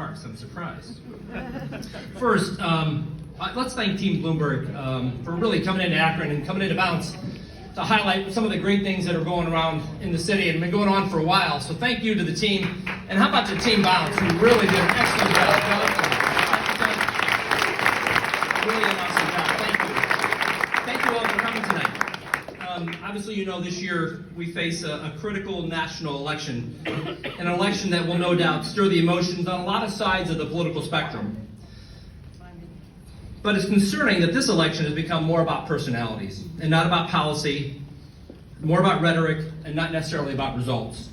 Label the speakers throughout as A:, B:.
A: remarks. I'm surprised. First, let's thank Team Bloomberg for really coming into Akron and coming into Bounce to highlight some of the great things that are going around in the city and been going on for a while. So thank you to the team. And how about the Team Bounce, who really did an excellent job. Really an awesome job. Thank you. Thank you all for coming tonight. Obviously, you know, this year we face a critical national election, an election that will no doubt stir the emotions on a lot of sides of the political spectrum. But it's concerning that this election has become more about personalities and not about policy, more about rhetoric and not necessarily about results.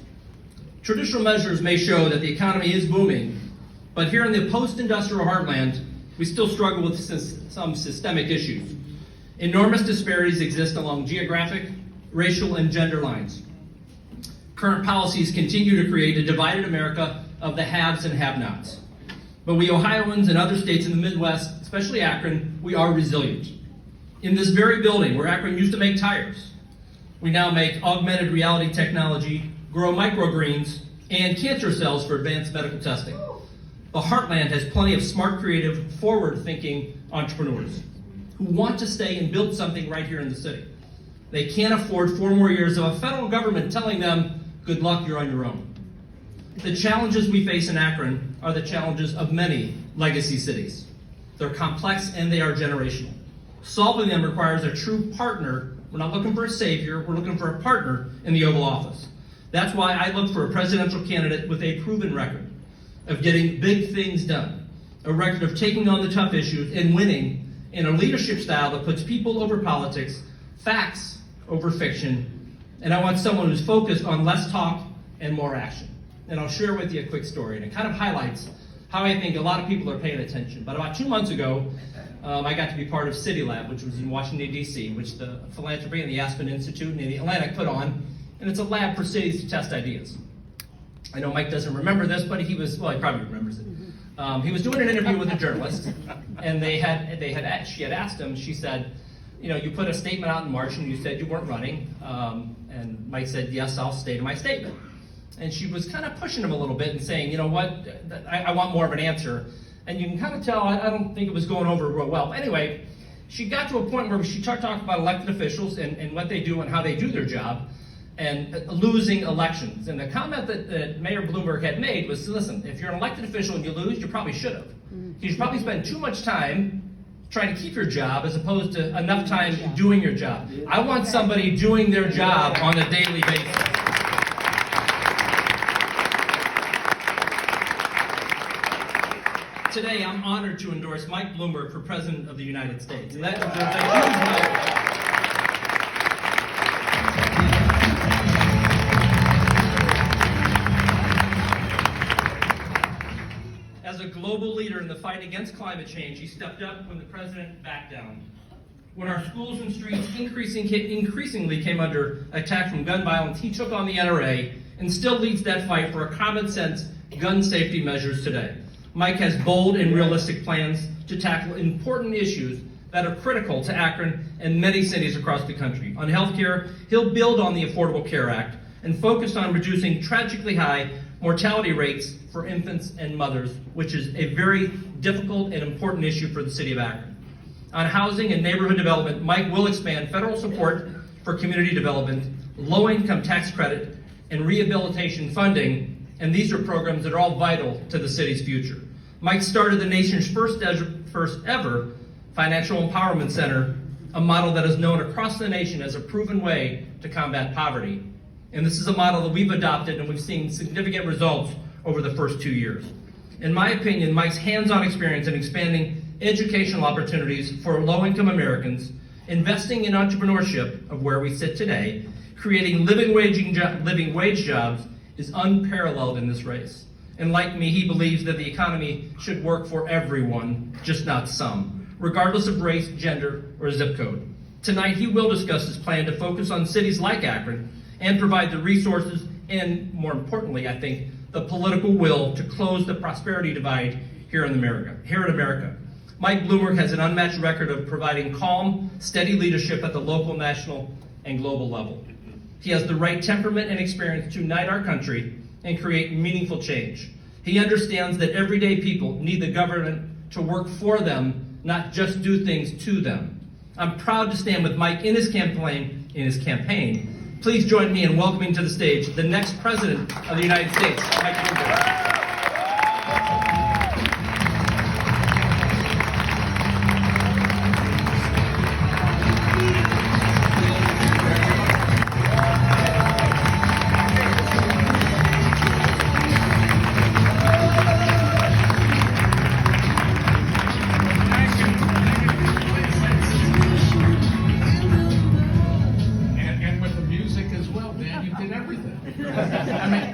A: Traditional measures may show that the economy is booming, but here in the post-industrial heartland, we still struggle with some systemic issues. Enormous disparities exist along geographic, racial, and gender lines. Current policies continue to create a divided America of the haves and have-nots. But we Ohioans and other states in the Midwest, especially Akron, we are resilient. In this very building where Akron used to make tires, we now make augmented reality technology, grow microgreens, and cancer cells for advanced medical testing. The Heartland has plenty of smart, creative, forward-thinking entrepreneurs who want to stay and build something right here in the city. They can't afford 4 more years of a federal government telling them, good luck, you're on your own. The challenges we face in Akron are the challenges of many legacy cities. They're complex and they are generational. Solving them requires a true partner. We're not looking for a savior, we're looking for a partner in the Oval Office. That's why I look for a presidential candidate with a proven record of getting big things done, a record of taking on the tough issues and winning in a leadership style that puts people over politics, facts over fiction, and I want someone who's focused on less talk and more action. And I'll share with you a quick story, and it kind of highlights how I think a lot of people are paying attention. But about 2 months ago, I got to be part of City Lab, which was in Washington, D.C., which the Philanthropy and the Aspen Institute and the Atlantic put on, and it's a lab for cities to test ideas. I know Mike doesn't remember this, but he probably remembers it. He was doing an interview with a journalist, and she had asked him, she said, you know, you put a statement out in March and you said you weren't running, and Mike said, yes, I'll stay to my statement. And she was kind of pushing him a little bit and saying, you know what, I want more of an answer. And you can kind of tell, I don't think it was going over real well. Anyway, she got to a point where she started talking about elected officials and what they do and how they do their job and losing elections. And the comment that Mayor Bloomberg had made was, listen, if you're an elected official and you lose, you probably should have. You should probably spend too much time trying to keep your job as opposed to enough time doing your job. I want somebody doing their job on a daily basis. Today, I'm honored to endorse Mike Bloomberg for President of the United States. And that is a huge As a global leader in the fight against climate change, he stepped up when the president backed down. When our schools and streets increasingly came under attack from gun violence, he took on the NRA and still leads that fight for a common sense gun safety measures today. Mike has bold and realistic plans to tackle important issues that are critical to Akron and many cities across the country. On healthcare, he'll build on the Affordable Care Act and focus on reducing tragically high mortality rates for infants and mothers, which is a very difficult and important issue for the city of Akron. On housing and neighborhood development, Mike will expand federal support for community development, low-income tax credit, and rehabilitation funding, and these are programs that are all vital to the city's future. Mike started the nation's first ever financial empowerment center, a model that is known across the nation as a proven way to combat poverty. And this is a model that we've adopted and we've seen significant results over the first 2 years. In my opinion, Mike's hands-on experience in expanding educational opportunities for low-income Americans, investing in entrepreneurship of where we sit today, creating living wage jobs is unparalleled in this race. And like me, he believes that the economy should work for everyone, just not some, regardless of race, gender, or zip code. Tonight, he will discuss his plan to focus on cities like Akron and provide the resources and, more importantly, I think, the political will to close the prosperity divide here in America. Mike Bloomberg has an unmatched record of providing calm, steady leadership at the local, national, and global level. He has the right temperament and experience to unite our country and create meaningful change. He understands that everyday people need the government to work for them, not just do things to them. I'm proud to stand with Mike in his campaign. Please join me in welcoming to the stage the next President of the United States, Mike Bloomberg.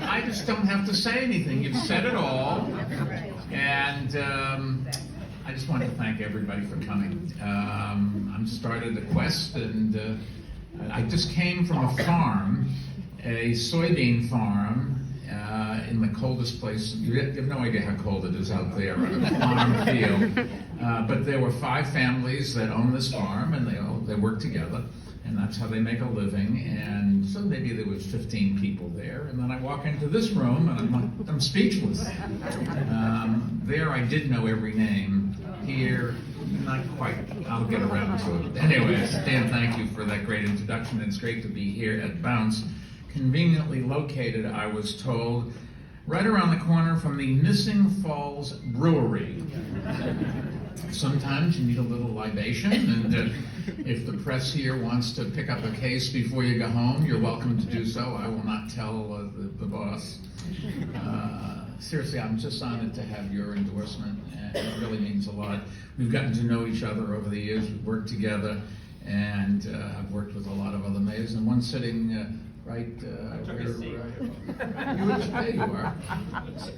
B: I just don't have to say anything. You've said it all, and I just want to thank everybody for coming. I'm started a quest, and I just came from a farm, a soybean farm in the coldest place. You have no idea how cold it is out there on a farm field. But there were 5 families that own this farm, and they work together. And that's how they make a living. And so maybe there was 15 people there. And then I walk into this room and I'm speechless. There I did know every name. Here, not quite. I'll get around to it. Anyway, Stan, thank you for that great introduction. It's great to be here at Bounce. Conveniently located, I was told, right around the corner from the Missing Falls Brewery. Sometimes you need a little libation, and if the press here wants to pick up a case before you go home, you're welcome to do so. I will not tell the boss. Seriously, I'm just honored to have your endorsement, and it really means a lot. We've gotten to know each other over the years. We've worked together, and I've worked with a lot of other mayors, and one sitting right where you are.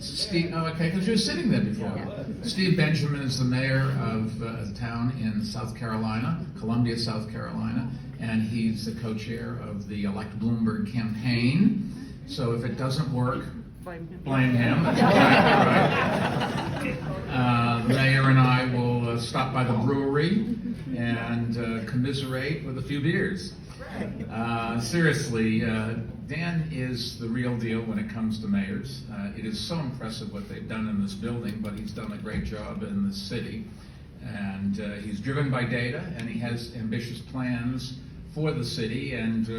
B: Steve, okay, because you were sitting there before. Steve Benjamin is the mayor of a town in South Carolina, Columbia, South Carolina, and he's the co-chair of the Elect Bloomberg campaign. So if it doesn't work, blame him. That's right. The mayor and I will stop by the brewery and commiserate with a few beers. Seriously, Dan is the real deal when it comes to mayors. It is so impressive what they've done in this building, but he's done a great job in the city. And he's driven by data, and he has ambitious plans for the city. And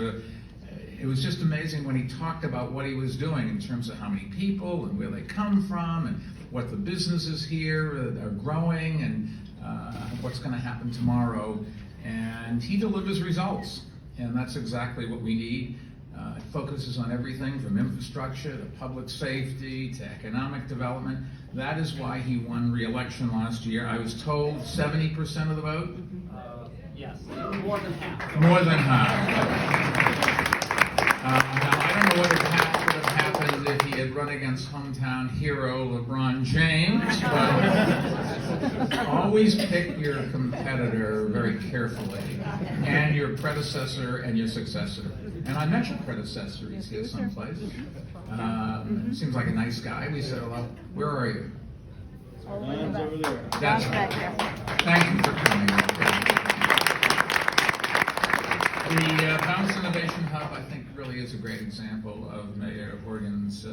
B: it was just amazing when he talked about what he was doing in terms of how many people and where they come from and what the businesses here are growing and what's going to happen tomorrow. And he delivers results. And that's exactly what we need. It focuses on everything from infrastructure to public safety to economic development. That is why he won re-election last year. I was told 70% of the vote?
A: Yes, more than half.
B: More than half. Now, I don't know what would have happened if he had run against hometown hero LeBron James, but always pick your competitor very carefully, and your predecessor and your successor. And I met your predecessor, he's here someplace. Seems like a nice guy. We said hello. Where are you?
C: Over there.
B: That's right. Thank you for coming. The Bounce Innovation Hub, I think, really is a great example of Mayor Horrigan's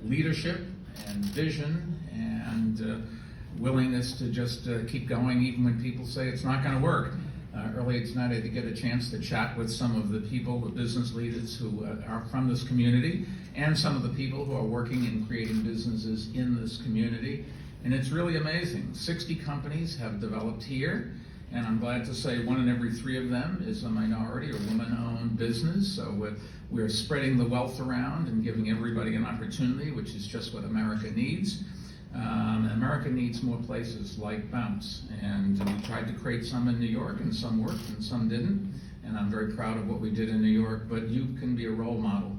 B: leadership and vision and willingness to just keep going even when people say it's not going to work. Earlier tonight, I did get a chance to chat with some of the people, the business leaders who are from this community, and some of the people who are working and creating businesses in this community. And it's really amazing. 60 companies have developed here, and I'm glad to say 1 in every 3 of them is a minority or woman-owned business. So we're spreading the wealth around and giving everybody an opportunity, which is just what America needs. America needs more places like Bounce, and we tried to create some in New York, and some worked and some didn't, and I'm very proud of what we did in New York, but you can be a role model,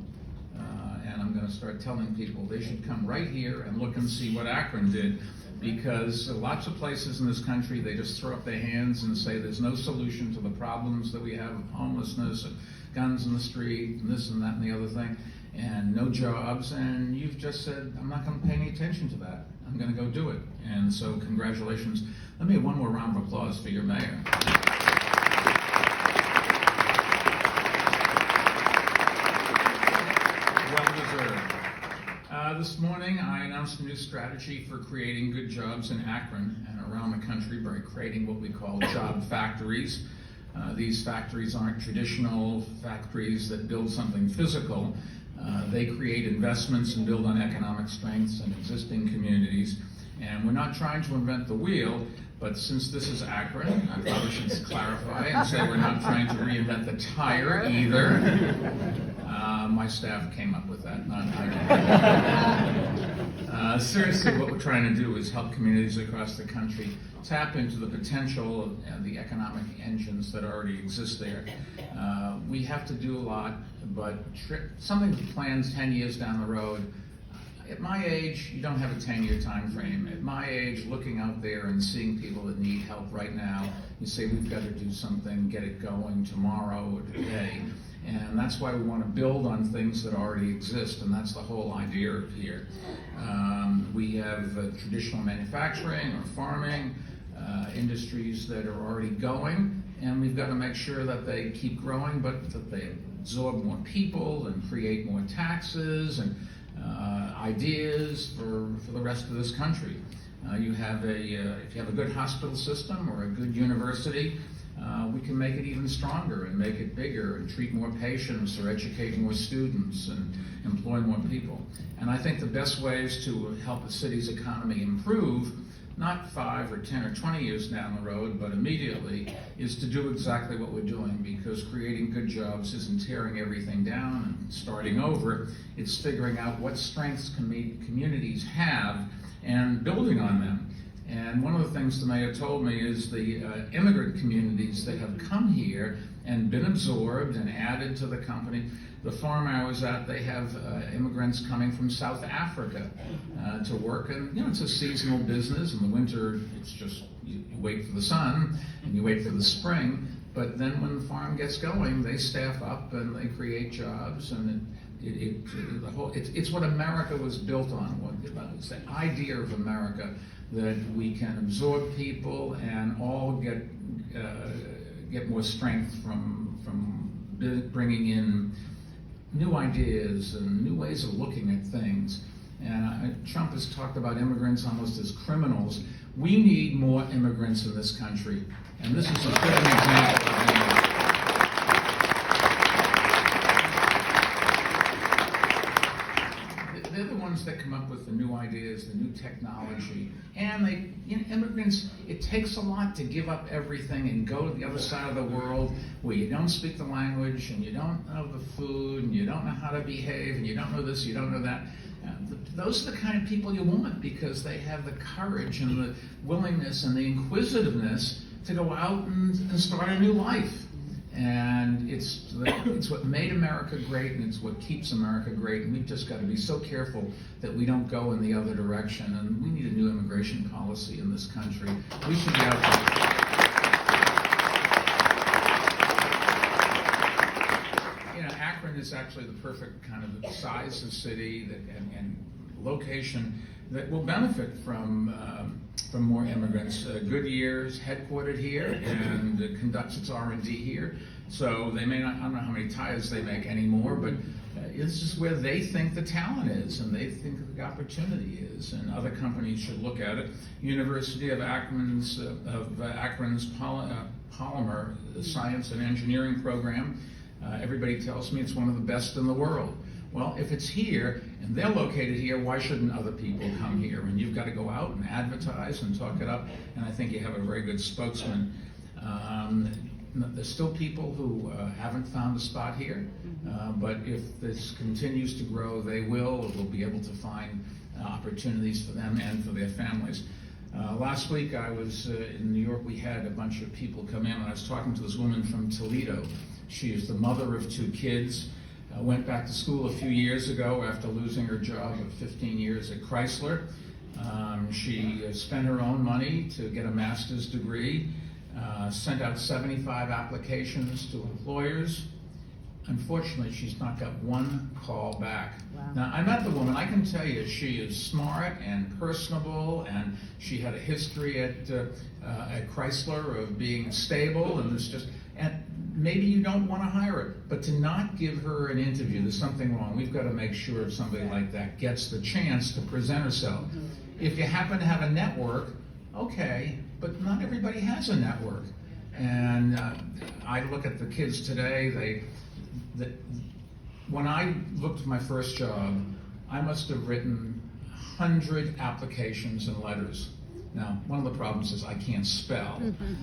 B: and I'm going to start telling people they should come right here and look and see what Akron did, because lots of places in this country, they just throw up their hands and say there's no solution to the problems that we have of homelessness and guns in the street and this and that and the other thing, and no jobs, and you've just said, I'm not going to pay any attention to that. I'm going to go do it. And so congratulations. Let me have one more round of applause for your mayor. Well deserved. strategy for creating good jobs in Akron and around the country by creating what we call job factories. These factories aren't traditional factories that build something physical. They create investments and build on economic strengths in existing communities. And we're not trying to invent the wheel, but since this is Akron, I probably should clarify and say we're not trying to reinvent the tire either. My staff came up with that, not I. Seriously, what we're trying to do is help communities across the country tap into the potential of the economic engines that already exist there. We have to do a lot, but something that plans 10 years down the road. At my age, you don't have a 10-year time frame. At my age, looking out there and seeing people that need help right now, you say we've got to do something, get it going tomorrow or today. And that's why we want to build on things that already exist, and that's the whole idea here. We have traditional manufacturing or farming, industries that are already going, and we've got to make sure that they keep growing, but that they absorb more people and create more taxes and ideas for the rest of this country. If you have a good hospital system or a good university, we can make it even stronger and make it bigger and treat more patients or educate more students and employ more people. And I think the best ways to help a city's economy improve, not 5 or 10 or 20 years down the road, but immediately, is to do exactly what we're doing, because creating good jobs isn't tearing everything down and starting over. It's figuring out what strengths communities have and building on them. And one of the things the mayor told me is the immigrant communities that have come here and been absorbed and added to the company. The farm I was at, they have immigrants coming from South Africa to work, and it's a seasonal business. In the winter, it's just you wait for the sun and you wait for the spring. But then when the farm gets going, they staff up and they create jobs, and it's what America was built on. It's the idea of America, that we can absorb people and all get more strength from bringing in new ideas and new ways of looking at things. And Trump has talked about immigrants almost as criminals. We need more immigrants in this country, and this is a good example of that. They're the ones that come up with the new ideas, the new technology, and immigrants, it takes a lot to give up everything and go to the other side of the world where you don't speak the language and you don't know the food and you don't know how to behave and you don't know this, you don't know that. Those are the kind of people you want, because they have the courage and the willingness and the inquisitiveness to go out and start a new life. And it's what made America great, and it's what keeps America great. And we've just got to be so careful that we don't go in the other direction. And we need a new immigration policy in this country. We should be out there. Akron is actually the perfect kind of size of city and location that will benefit from more immigrants. Goodyear's headquartered here and conducts its R&D here. So they may not, I don't know how many tires they make anymore, but it's just where they think the talent is and they think the opportunity is, and other companies should look at it. University of Akron's polymer science and engineering program, everybody tells me it's one of the best in the world. Well, if it's here and they're located here, why shouldn't other people come here? And you've got to go out and advertise and talk it up, and I think you have a very good spokesman. There's still people who haven't found a spot here, but if this continues to grow, they will be able to find opportunities for them and for their families. Last week I was in New York. We had a bunch of people come in, and I was talking to this woman from Toledo. She is the mother of 2 kids. Went back to school a few years ago after losing her job of 15 years at Chrysler. She spent her own money to get a master's degree, sent out 75 applications to employers. Unfortunately, she's not got one call back. Wow. Now, I met the woman. I can tell you she is smart and personable, and she had a history at Chrysler of being stable, and maybe you don't want to hire her, but to not give her an interview, there's something wrong. We've got to make sure somebody like that gets the chance to present herself. If you happen to have a network, okay, but not everybody has a network. And I look at the kids today, when I looked at my first job, I must have written 100 applications and letters. Now, one of the problems is I can't spell,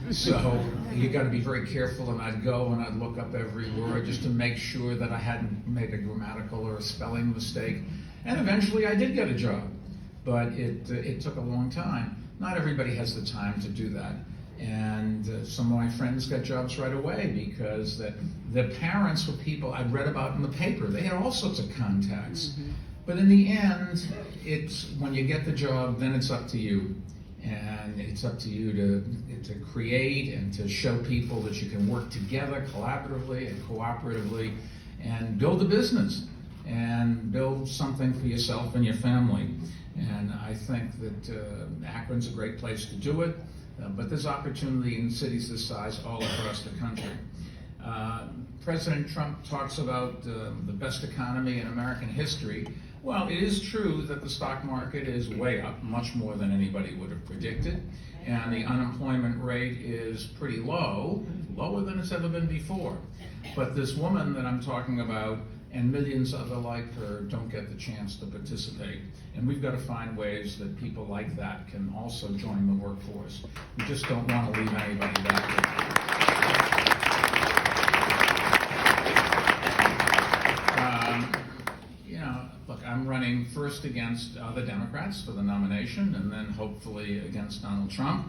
B: so you got to be very careful, and I'd go and I'd look up every word just to make sure that I hadn't made a grammatical or a spelling mistake. And eventually I did get a job, but it took a long time. Not everybody has the time to do that. And some of my friends got jobs right away because their parents were people I'd read about in the paper. They had all sorts of contacts. But in the end, it's when you get the job, then it's up to you. And it's up to you to create and to show people that you can work together collaboratively and cooperatively and build a business and build something for yourself and your family. And I think that Akron's a great place to do it, but there's opportunity in cities this size all across the country. President Trump talks about the best economy in American history. Well, it is true that the stock market is way up, much more than anybody would have predicted, and the unemployment rate is pretty low, lower than it's ever been before. But this woman that I'm talking about and millions other like her don't get the chance to participate. And we've got to find ways that people like that can also join the workforce. We just don't want to leave anybody back. Look, I'm running first against the Democrats for the nomination, and then hopefully against Donald Trump.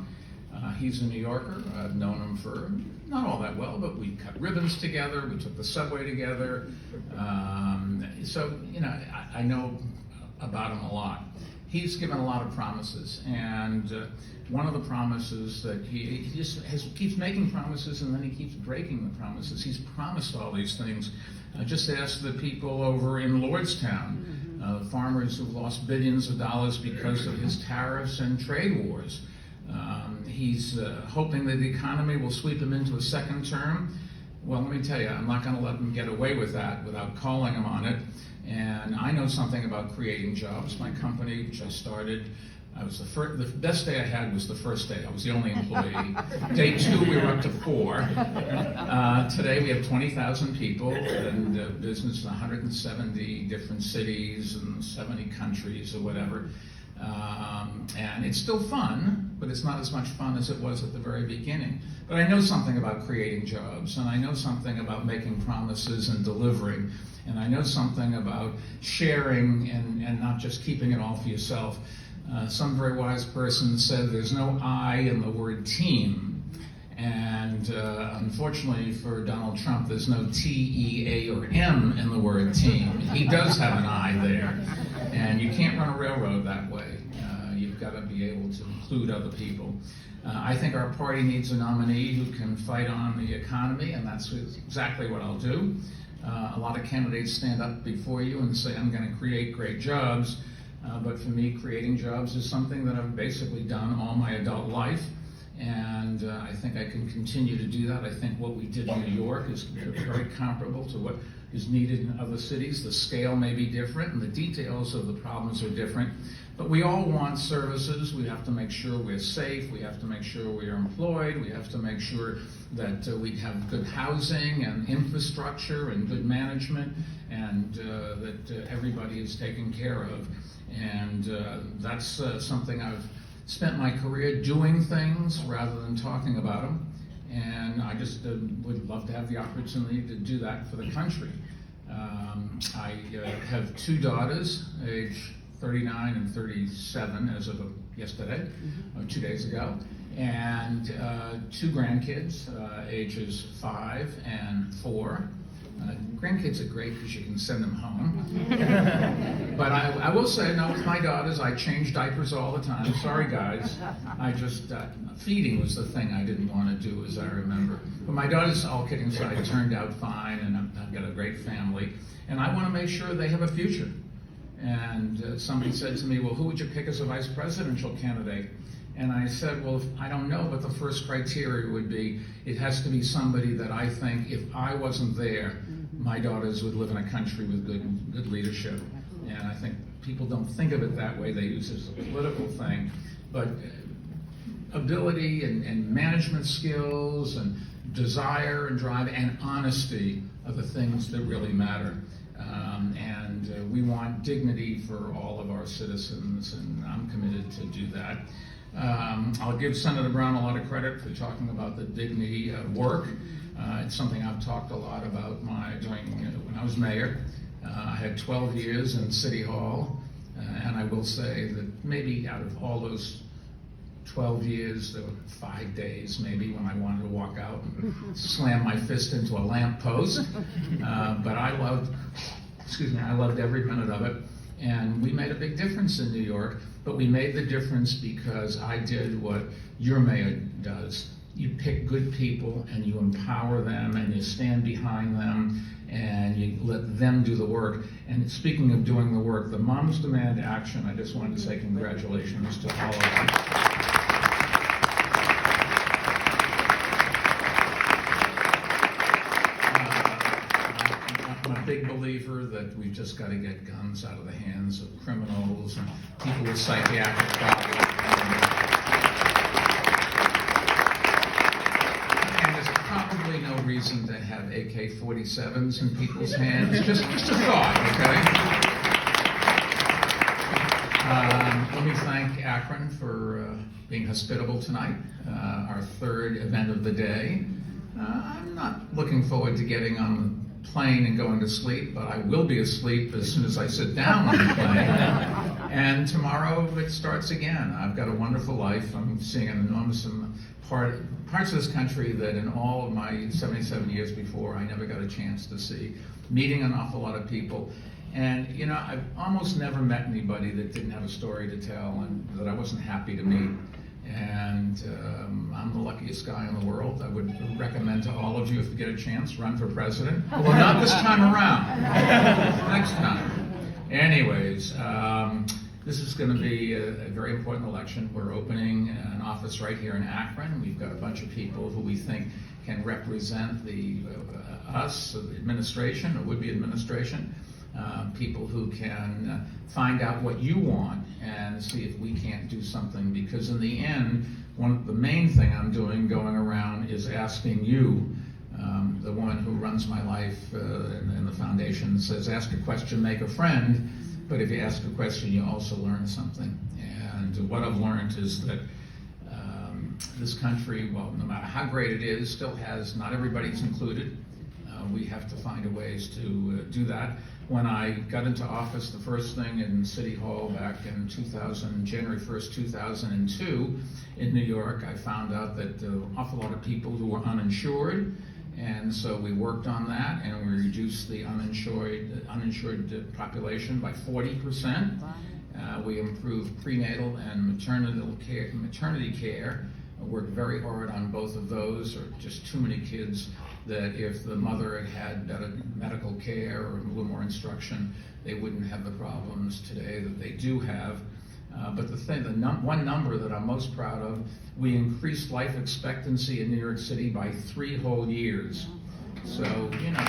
B: He's a New Yorker. I've known him for not all that well, but we cut ribbons together. We took the subway together. I know about him a lot. He's given a lot of promises, and one of the promises that he just keeps making promises, and then he keeps breaking the promises. He's promised all these things. Just ask the people over in Lordstown, the farmers who've lost billions of dollars because of his tariffs and trade wars. He's hoping that the economy will sweep him into a second term. Well, let me tell you, I'm not going to let him get away with that without calling him on it. And I know something about creating jobs. My company, which I started, the best day I had was the first day. I was the only employee. Day 2, we were up to 4. Today we have 20,000 people and business in 170 different cities and 70 countries or whatever. And it's still fun, but it's not as much fun as it was at the very beginning. But I know something about creating jobs, and I know something about making promises and delivering, and I know something about sharing and not just keeping it all for yourself. Some very wise person said there's no I in the word team, and unfortunately for Donald Trump, there's no T, E, A, or M in the word team. He does have an I there, and you can't run a railroad that way. You've got to be able to include other people. I think our party needs a nominee who can fight on the economy, and that's exactly what I'll do. A lot of candidates stand up before you and say, I'm going to create great jobs. But for me, creating jobs is something that I've basically done all my adult life. And I think I can continue to do that. I think what we did in New York is very comparable to what is needed in other cities. The scale may be different and the details of the problems are different. But we all want services. We have to make sure we're safe. We have to make sure we are employed. We have to make sure that we have good housing and infrastructure and good management, and that everybody is taken care of. And that's something I've spent my career doing things rather than talking about them. And I just would love to have the opportunity to do that for the country. I have 2 daughters, age 39 and 37 as of yesterday, or 2 days ago, and 2 grandkids, ages 5 and 4. Grandkids are great because you can send them home. But I will say, no, with my daughters, I change diapers all the time. Sorry, guys. I just, feeding was the thing I didn't want to do, as I remember. But my daughters, all kidding aside, turned out fine, and I've got a great family. And I want to make sure they have a future. And somebody said to me, well, who would you pick as a vice presidential candidate? And I said, well, I don't know, but the first criteria would be, it has to be somebody that I think if I wasn't there, my daughters would live in a country with good leadership. And I think people don't think of it that way. They use it as a political thing. But ability and management skills and desire and drive and honesty are the things that really matter. And we want dignity for all of our citizens, and I'm committed to do that. I'll give Senator Brown a lot of credit for talking about the dignity of work. It's something I've talked a lot about when I was mayor. I had 12 years in City Hall, and I will say that maybe out of all those 12 years, there were 5 days maybe when I wanted to walk out and slam my fist into a lamp post. But I loved every minute of it. And we made a big difference in New York, but we made the difference because I did what your mayor does. You pick good people and you empower them and you stand behind them and you let them do the work. And speaking of doing the work, the Moms Demand Action, I just wanted to say congratulations to all of you. I'm a big believer that we've just got to get guns out of the hands of criminals and people with psychiatric problems. And there's probably no reason to have AK-47s in people's hands. Just a thought, okay? Let me thank Akron for being hospitable tonight, our third event of the day. I'm not looking forward to getting on the plane and going to sleep, but I will be asleep as soon as I sit down on the plane. And tomorrow it starts again. I've got a wonderful life. I'm seeing an enormous parts of this country that in all of my 77 years before I never got a chance to see. Meeting an awful lot of people. And you know, I've almost never met anybody that didn't have a story to tell and that I wasn't happy to meet. And I'm the luckiest guy in the world. I would recommend to all of you, if you get a chance, run for president. Well, not this time around. Next time. Anyways, this is going to be a very important election. We're opening an office right here in Akron. We've got a bunch of people who we think can represent us, the administration, or would-be administration. People who can find out what you want and see if we can't do something, because in the end, the main thing I'm doing going around is asking you, the one who runs my life in the foundation says, ask a question, make a friend, but if you ask a question, you also learn something. And what I've learned is that this country, well, no matter how great it is, still has, not everybody's included. We have to find ways to do that. When I got into office, the first thing in City Hall back in January 1st, 2002, in New York, I found out that an awful lot of people who were uninsured, and so we worked on that, and we reduced the uninsured population by 40%. We improved prenatal and maternity care. Worked very hard on both of those. Or just too many kids that if the mother had better medical care or a little more instruction, they wouldn't have the problems today that they do have. But one number that I'm most proud of, we increased life expectancy in New York City by 3 whole years. So, you know,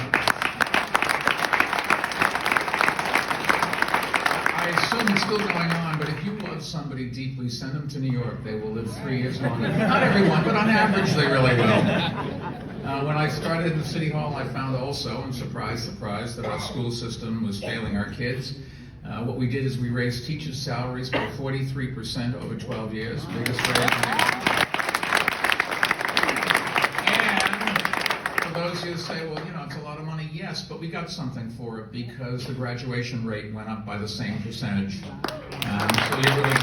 B: I assume it's still going on, but if you love somebody deeply, send them to New York. They will live 3 years longer. Not everyone, but on average, they really will. When I started in the City Hall, I found also, and surprise, that our school system was failing our kids. What we did is we raised teachers' salaries by 43% over 12 years. Biggest raise. And for those of you who say, well, you know, it's a lot of money, yes, but we got something for it because the graduation rate went up by the same percentage. So you really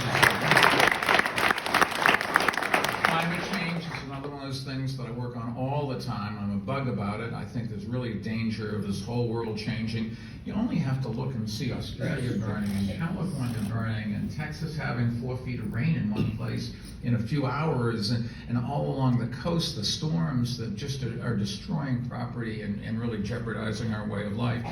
B: climate change is another one of those things that I work on all the time. I'm a bug about it. I think there's really a danger of this whole world changing. You only have to look and see Australia burning and California burning and Texas having 4 feet of rain in one place in a few hours, and all along the coast, the storms that just are destroying property and really jeopardizing our way of life.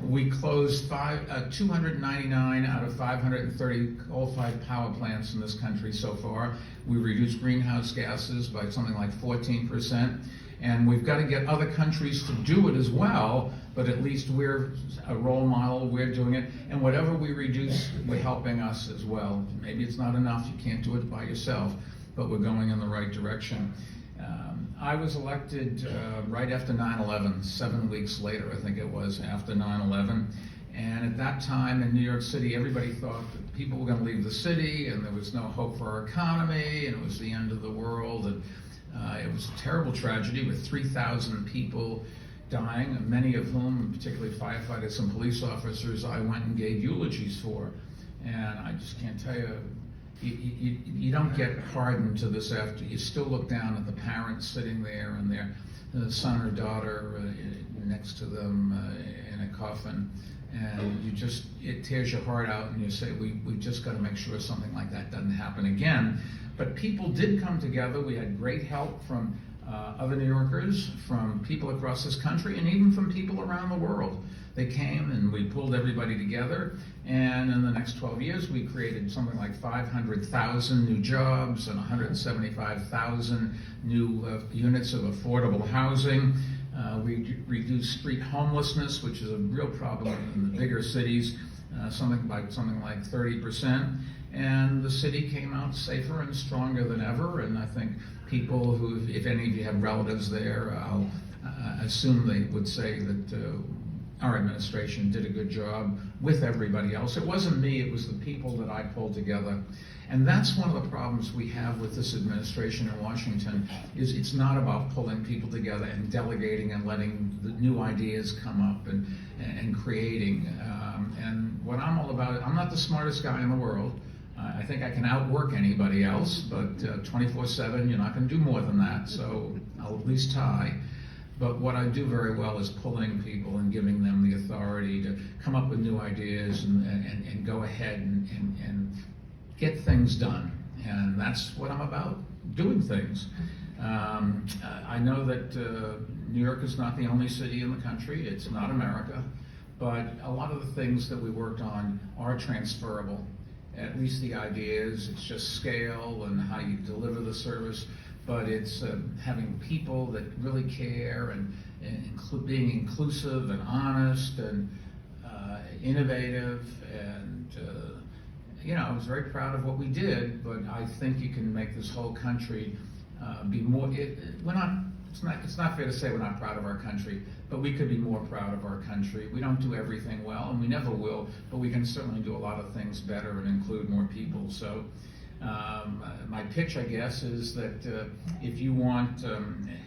B: We closed 299 out of 530 coal-fired power plants in this country so far. We reduced greenhouse gases by something like 14%. And we've got to get other countries to do it as well, but at least we're a role model, we're doing it, and whatever we reduce, we're helping us as well. Maybe it's not enough, you can't do it by yourself, but we're going in the right direction. I was elected right after 9/11, 7 weeks later, I think it was, after 9/11. And at that time in New York City, everybody thought that people were going to leave the city and there was no hope for our economy and it was the end of the world. And it was a terrible tragedy with 3,000 people dying, and many of whom, particularly firefighters and police officers, I went and gave eulogies for. And I just can't tell you, you don't get hardened to this after. You still look down at the parents sitting there and their son or daughter next to them in a coffin, and it tears your heart out, and you say, we just got to make sure something like that doesn't happen again. But people did come together. We had great help from other New Yorkers, from people across this country, and even from people around the world. They came and we pulled everybody together, and in the next 12 years we created something like 500,000 new jobs and 175,000 new units of affordable housing. We reduced street homelessness, which is a real problem in the bigger cities, something like 30%. And the city came out safer and stronger than ever. And I think people who, if any of you have relatives there, I'll assume they would say that our administration did a good job with everybody else. It wasn't me, it was the people that I pulled together. And that's one of the problems we have with this administration in Washington, is it's not about pulling people together and delegating and letting the new ideas come up and creating. And what I'm all about, I'm not the smartest guy in the world. I think I can outwork anybody else, but 24/7, you're not going to do more than that, so I'll at least try. But what I do very well is pulling people and giving them the authority to come up with new ideas and go ahead and get things done. And that's what I'm about, doing things. I know that New York is not the only city in the country. It's not America. But a lot of the things that we worked on are transferable. At least the ideas, it's just scale and how you deliver the service. But it's having people that really care and being inclusive and honest and innovative. And I was very proud of what we did, but I think you can make this whole country be more. It's not fair to say we're not proud of our country, but we could be more proud of our country. We don't do everything well, and we never will, but we can certainly do a lot of things better and include more people. So my pitch, I guess, is that if you want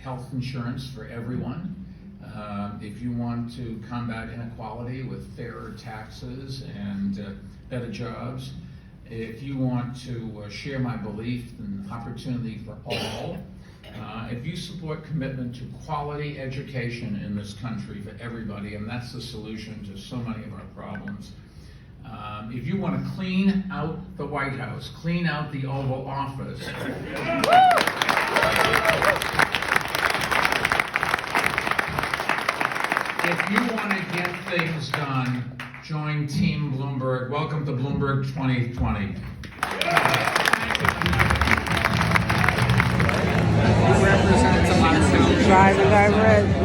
B: health insurance for everyone, if you want to combat inequality with fairer taxes and better jobs, if you want to share my belief in opportunity for all, if you support commitment to quality education in this country for everybody, and that's the solution to so many of our problems. If you want to clean out the White House, clean out the Oval Office. If you want to get things done, join Team Bloomberg. Welcome to Bloomberg 2020.
D: Represents a lot of Drive and Red.